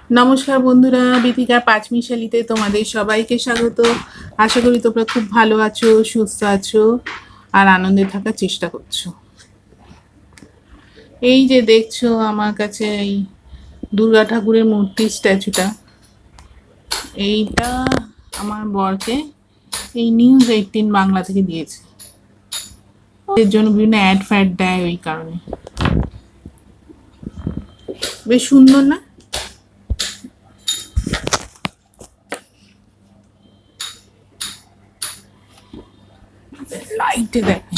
নমস্কার বন্ধুরা, বিথিকা পাঁচমিশালিতে তোমাদের সবাইকে স্বাগত। আশা করি তোমরা খুব ভালো আছো, সুস্থ আছো আর আনন্দে থাকার চেষ্টা করছো। এই যে দেখছো আমার কাছে এই দুর্গা ঠাকুরের মূর্তির স্ট্যাচুটা, এইটা আমার বরকে এই নিউজ 18 বাংলা থেকে দিয়েছে। এর জন্য বিভিন্ন অ্যাড ফ্যাড দেয়, ওই কারণে। বেশ সুন্দর না? লাইটে দেখো।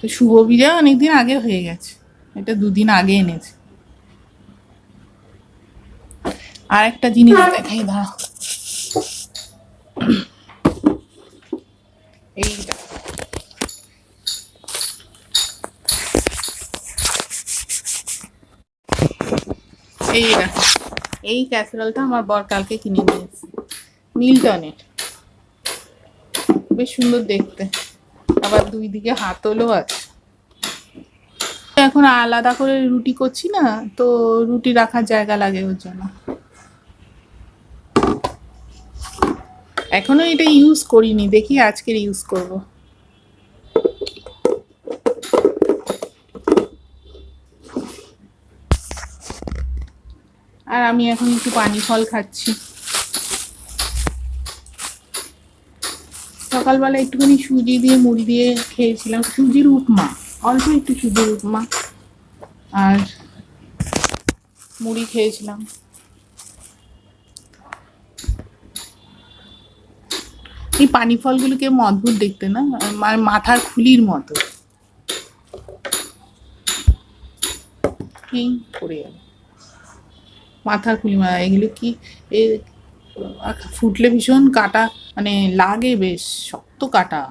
তো শুভ বিজয় অনেকদিন আগে হয়ে গেছে, এটা 2 দিন আগে এনেছে। আর একটা জিনিস দেখাই, দাঁড়াও। এইটা এই দেখো, এই ক্যাসারোলটা আমার বর কালকে কিনে নিয়েছে মিল্টনের। বেশ সুন্দর দেখতে, আবার 2 দিকে হাতলও আছে। এখন আলাদা করে রুটি করছি না, তো রুটি রাখার জায়গা লাগে ওর জন্য। এখনো এটা ইউজ করিনি, দেখি আজকের ইউজ করব। আর আমি এখন একটু পানি ফল খাচ্ছি। সকালবেলা একটুখানি সুজি দিয়ে মুড়ি দিয়ে খেয়েছিলাম, সুজির উপমা, অল্প একটু সুজির উপমা আর মুড়ি খেয়েছিলাম। এই পানি ফলগুলো কেমন অদ্ভুত দেখতে না, মাথার খুলির মতো। এই পড়ে গেল মাথার খুলি। এগুলো কি ফুটলে ভীষণ কাটা, মানে লাগে, বেশ শক্ত কাটা।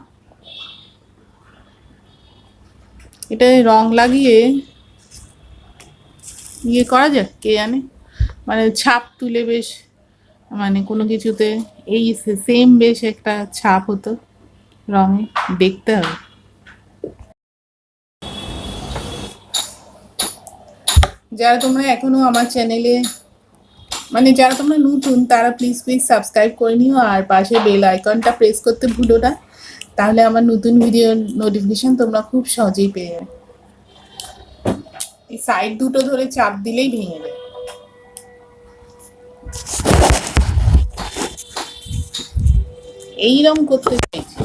এটা রং লাগিয়ে ইয়ে করা যায়, কে জানে, মানে ছাপ তুলে বেশ, মানে কোনো কিছুতে এই সেম বেশ একটা ছাপ হতো রঙে, দেখতে হবে। যারা তোমরা এখনো আমার চ্যানেলে, মানে যারা তোমরা নতুন, তারা প্লিজ সাবস্ক্রাইব করে নিও আর পাশে বেল আইকনটা প্রেস করতে ভুলো না, তাহলে আমার নতুন ভিডিও নোটিফিকেশন তোমরা খুব সহজেই পেয়ে যাবে। এই সাইড দুটো ধরে চাপ দিলেই ভেঙে যায়। এইরকম করতে চাইছি।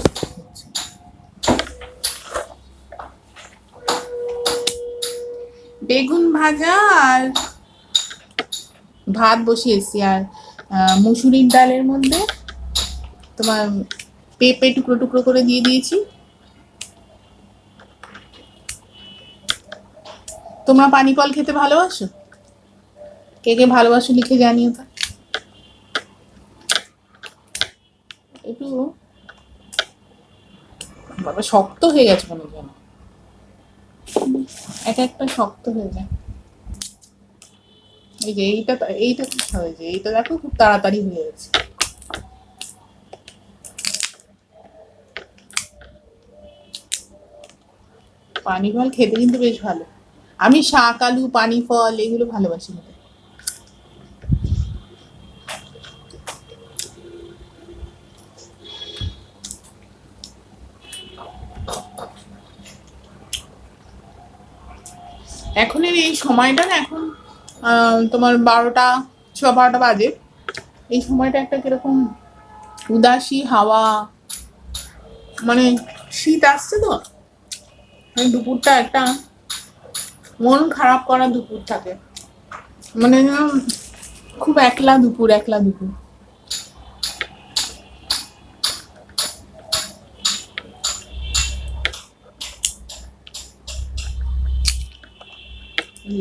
বেগুন ভাজা আর ভাত বসিয়েছি, আর মুসুরির ডালের মধ্যে তোমার পেঁপে টুকরো টুকরো করে দিয়ে দিয়েছি। তোমরা পানি ফল খেতে ভালোবাসো? কে কে ভালোবাসো লিখে জানিও তো। একটু বাবা শক্ত হয়ে গেছে মনে হয়, এক একটা শক্ত হয়ে যায়। এই যে এইটা এইটা খুব হয়েছে, এইটা দেখো খুব তাড়াতাড়ি হয়ে গেছে। পানি ফল খেতে কিন্তু বেশ ভালো। আমি শাক আলু পানি ফল এগুলো ভালোবাসি খেতে। এখনের এই সময়টা না, এখন তোমার 12টা বাজে। এই সময়টা একটা কিরকম উদাসী হাওয়া, মানে শীত আসছে তো, দুপুরটা একটা মন খারাপ করা দুপুর থাকে, মানে খুব একলা দুপুর, একলা দুপুর।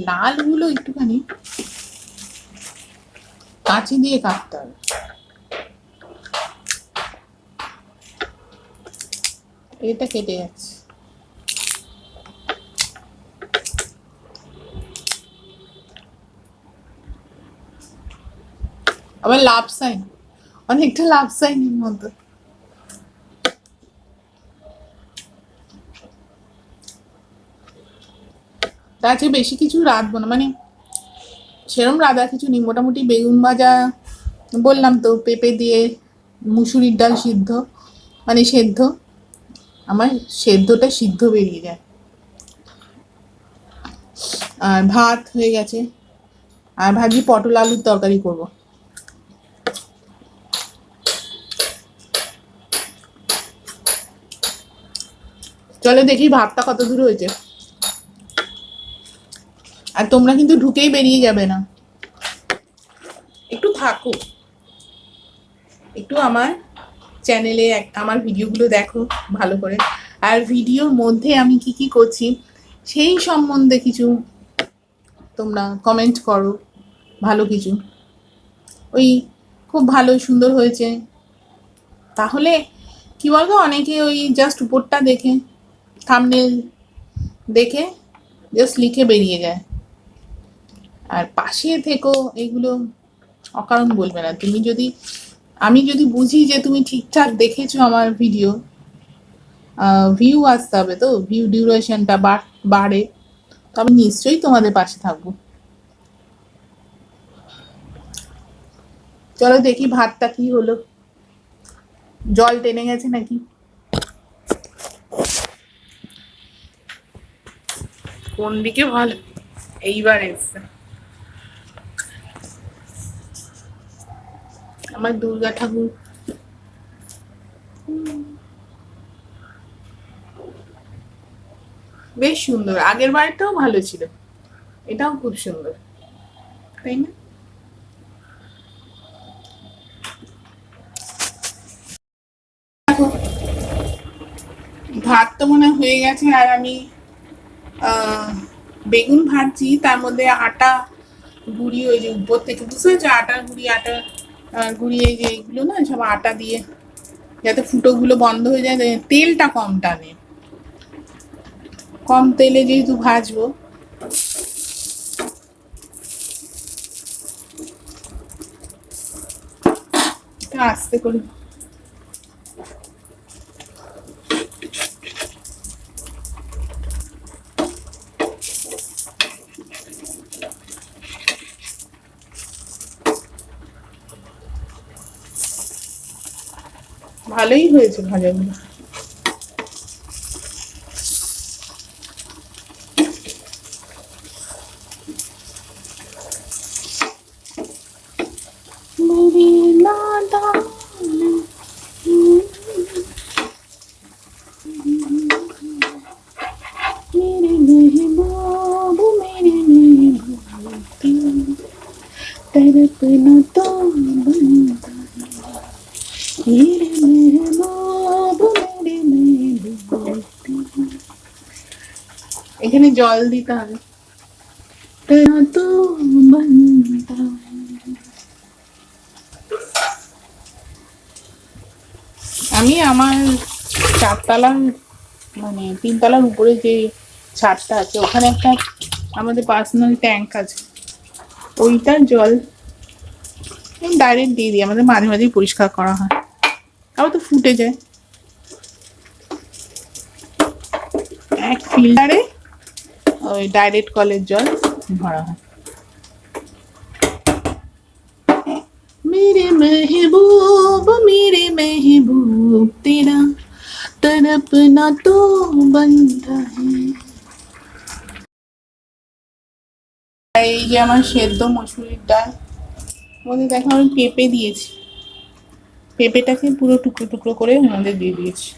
লাল গুলো একটুখানি কাঁচি দিয়ে কাটতে হবে। এটা কেটে যাচ্ছে। আবার লাভ সাইন, অনেকটা লাভ সাইনের মতো। তার চেয়ে বেশি কিছু রাঁধবো না, মানে সেরকম রাঁধা কিছু নেই, মোটামুটি বেগুন ভাজা, বললাম তো পেঁপে দিয়ে মুসুরির ডাল সিদ্ধ, মানে সেদ্ধ, আমার সেদ্ধটা সিদ্ধ বেরিয়ে যায়। আর ভাত হয়ে গেছে, আর ভাবছি পটল আলুর তরকারি করব। চলো দেখি ভাতটা কত দূর হয়েছে। আর তোমরা কিন্তু ঢুকেই বেরিয়ে যাবে না, একটু থাকো, একটু আমার চ্যানেলে আমার ভিডিওগুলো দেখো ভালো করে। আর ভিডিওর মধ্যে আমি কি কি করছি সেই সম্বন্ধে কিছু তোমরা কমেন্ট করো, ভালো কিছু, ওই খুব ভালো সুন্দর হয়েছে, তাহলে কি বলতো, অনেকে ওই জাস্ট উপরটা দেখে, থাম্বনেল দেখে জাস্ট লিখে বেরিয়ে যায়। আর পাশে থেকো, এগুলো অকারণ বলবে না। তুমি যদি, আমি যদি বুঝি যে তুমি ঠিকঠাক দেখেছো আমার ভিডিও, ভিউ আসতে হবে, তো ভিউ ডিউরেশনটা বাড়ে, তো আমি নিশ্চয়ই তোমাদের পাশে থাকবো। চলো দেখি ভাতটা কি হলো, জল টেনে গেছে নাকি। কোন দিকে ভালো, এইবার এসছে আমার দুর্গা ঠাকুর। বেশ সুন্দর, আগের বারটাও ভালো ছিল, এটাও খুব সুন্দর, তাই না? দেখো ভাত তো মনে হয়ে গেছে, আর আমি বেগুন ভাজছি, তার মধ্যে আটা গুঁড়ি, ওই যে উপর থেকে বুঝতে পারছো, আটা গুঁড়ি, এই যে এইগুলো না সব আটা দিয়ে, যাতে ফুটোগুলো বন্ধ হয়ে যায়, তেলটা কম টানে, কম তেলে যেহেতু ভাজবো। আস্তে করে ভালোই হয়েছে ভাজাগুলো। तड़पना तो बनता मेरे महबूब मेरे महबूब। এখানে জল দিতে হবে, তেরা তো बनता। আমি আমার চারতলার, মানে তিনতলার উপরে যে ছাদটা আছে, ওখানে একটা আমাদের পার্সোনাল ট্যাঙ্ক আছে, ওইটার জল ডাইরেক্ট দিয়ে দিই, আমাদের মাঝে মাঝেই পরিষ্কার করা হয়, আবার তো ফুটে যায়। এক ফিল্টারে ওই ডাইরেক্ট কলের জল ভরা হয়। मेरे महबूब तेरा तड़पना तो बनता है। এই যে আমার সেদ্ধ মসুরির ডাল, মধ্যে দেখো আমি পেঁপে দিয়েছি, পেঁপেটাকে পুরো টুকরো টুকরো করে মধ্যে দিয়ে দিয়েছি,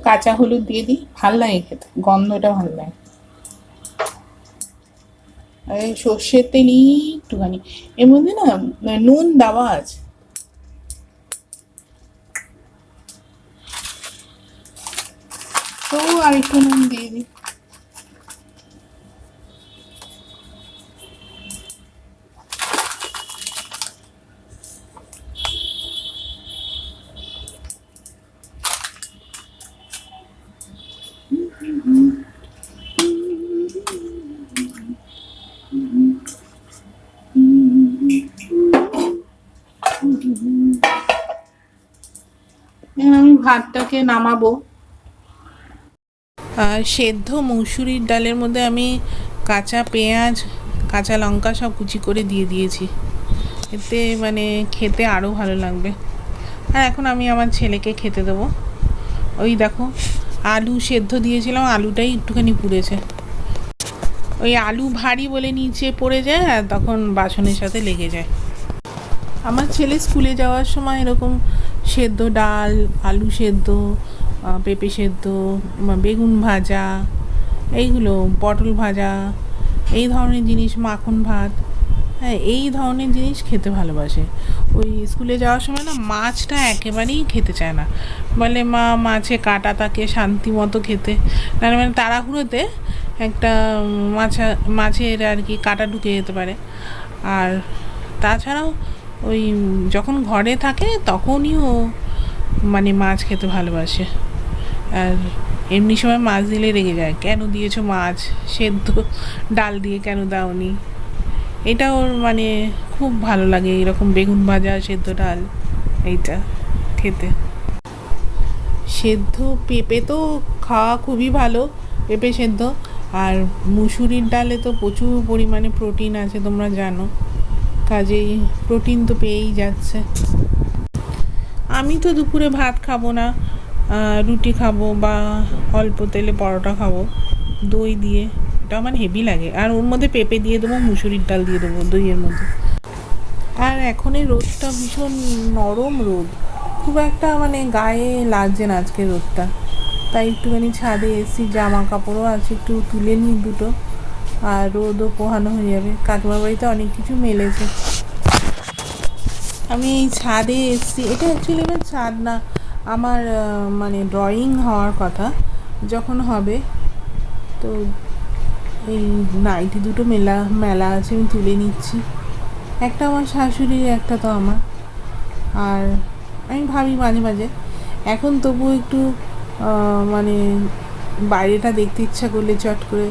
কাঁচা হলুদ দিয়ে দিই, ভাল লাগে খেতে, গন্ধটা ভালো লাগে। সর্ষের তেল একটুখানি, এর মধ্যে না নুন দেওয়া আছে, তো আর একটু নুন দিয়ে দিই। আমি ভাতটাকে নামাবো। সেদ্ধ মসুরির ডালের মধ্যে আমি কাঁচা পেঁয়াজ, কাঁচা লঙ্কা সব কুচি করে দিয়ে দিয়েছি। এতে মানে খেতে আরও ভালো লাগবে। আর এখন আমি আমার ছেলেকে খেতে দেবো। ওই দেখো, আলু সেদ্ধ দিয়েছিলাম, আলুটাই একটুখানি পুড়েছে। ওই আলু ভারী বলে নিচে পড়ে যায় আর তখন বাসনের সাথে লেগে যায়। আমার ছেলে স্কুলে যাওয়ার সময় এরকম সেদ্ধ ডাল, আলু সেদ্ধ, পেঁপে সেদ্ধ, বেগুন ভাজা, এইগুলো পটল ভাজা, এই ধরনের জিনিস, মাখন ভাত, হ্যাঁ এই ধরনের জিনিস খেতে ভালোবাসে। ওই স্কুলে যাওয়ার সময় না মাছটা একেবারেই খেতে চায় না, বলে মা মাছে কাঁটা থাকে, শান্তি মতো খেতে, না মানে তাড়াহুড়োতে একটা মাছের আর কি কাঁটা ঢুকে যেতে পারে। আর তাছাড়াও ওই যখন ঘরে থাকে তখনই ও মানে মাছ খেতে ভালোবাসে। আর এমনি সময় মাছ দিলে রেগে যায়, কেন দিয়েছো মাছ সেদ্ধ ডাল দিয়ে, কেন দাওনি। এটা ওর মানে খুব ভালো লাগে, এরকম বেগুন ভাজা সেদ্ধ ডাল এইটা খেতে। সেদ্ধ পেঁপে তো খাওয়া খুবই ভালো, পেঁপে সেদ্ধ। আর মুসুরির ডালে তো প্রচুর পরিমাণে প্রোটিন আছে, তোমরা জানো, কাজেই প্রোটিন তো পেয়েই যাচ্ছে। আমি তো দুপুরে ভাত খাবো না, রুটি খাবো বা অল্প তেলে পরোটা খাবো দই দিয়ে, এটা আমার হেভি লাগে। আর ওর মধ্যে পেঁপে দিয়ে দেবো, মুসুরির ডাল দিয়ে দেবো দইয়ের মধ্যে। আর এখন এই রোদটা ভীষণ নরম রোদ, খুব একটা মানে গায়ে লাগছে না আজকে রোদটা, তাই একটুখানি ছাদে এসি, জামা কাপড়ও আছে একটু তুলে নিই দুটো, আর রোদও পোহানো হয়ে যাবে। কাকিমার বাড়িতে অনেক কিছু মেলেছে। আমি এই ছাদে এসছি, এটা অ্যাকচুয়ালি আমার ছাদ না, আমার মানে ড্রয়িং হওয়ার কথা যখন হবে, তো এই নাইটি দুটো মেলা আছে, আমি তুলে নিচ্ছি। একটা আমার শাশুড়ির, একটা তো আমার। আর আমি ভাবি মাঝে মাঝে, এখন তবু একটু মানে বাইরেটা দেখতে ইচ্ছা করলে চট করে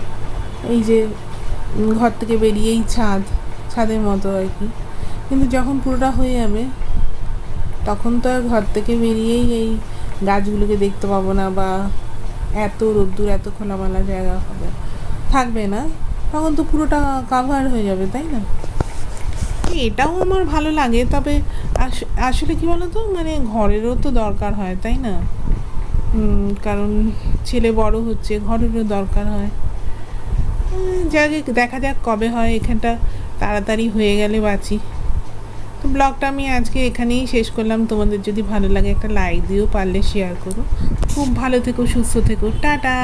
এই যে ঘর থেকে বেরিয়েই ছাদের মতো আর কি, কিন্তু যখন পুরোটা হয়ে যাবে তখন তো আর ঘর থেকে বেরিয়েই এই গাছগুলোকে দেখতে পাবো না, বা এত রোদ্দুর, এত খোলামেলা জায়গা থাকবে না, তখন তো পুরোটা কাভার হয়ে যাবে, তাই না? এটাও আমার ভালো লাগে, তবে আসলে কি বলতো, মানে ঘরেরও তো দরকার হয়, তাই না? কারণ ছেলে বড় হচ্ছে, ঘরেরও দরকার হয়। দেখা যাক কবে হয়, এখানটা তাড়াতাড়ি হয়ে গেলে বাঁচি। তো ব্লগটা আমি আজকে এখানেই শেষ করলাম। তোমাদের যদি ভালো লাগে একটা লাইক দিও, পারলে শেয়ার করো। খুব ভালো থেকো, সুস্থ থেকো, টাটা।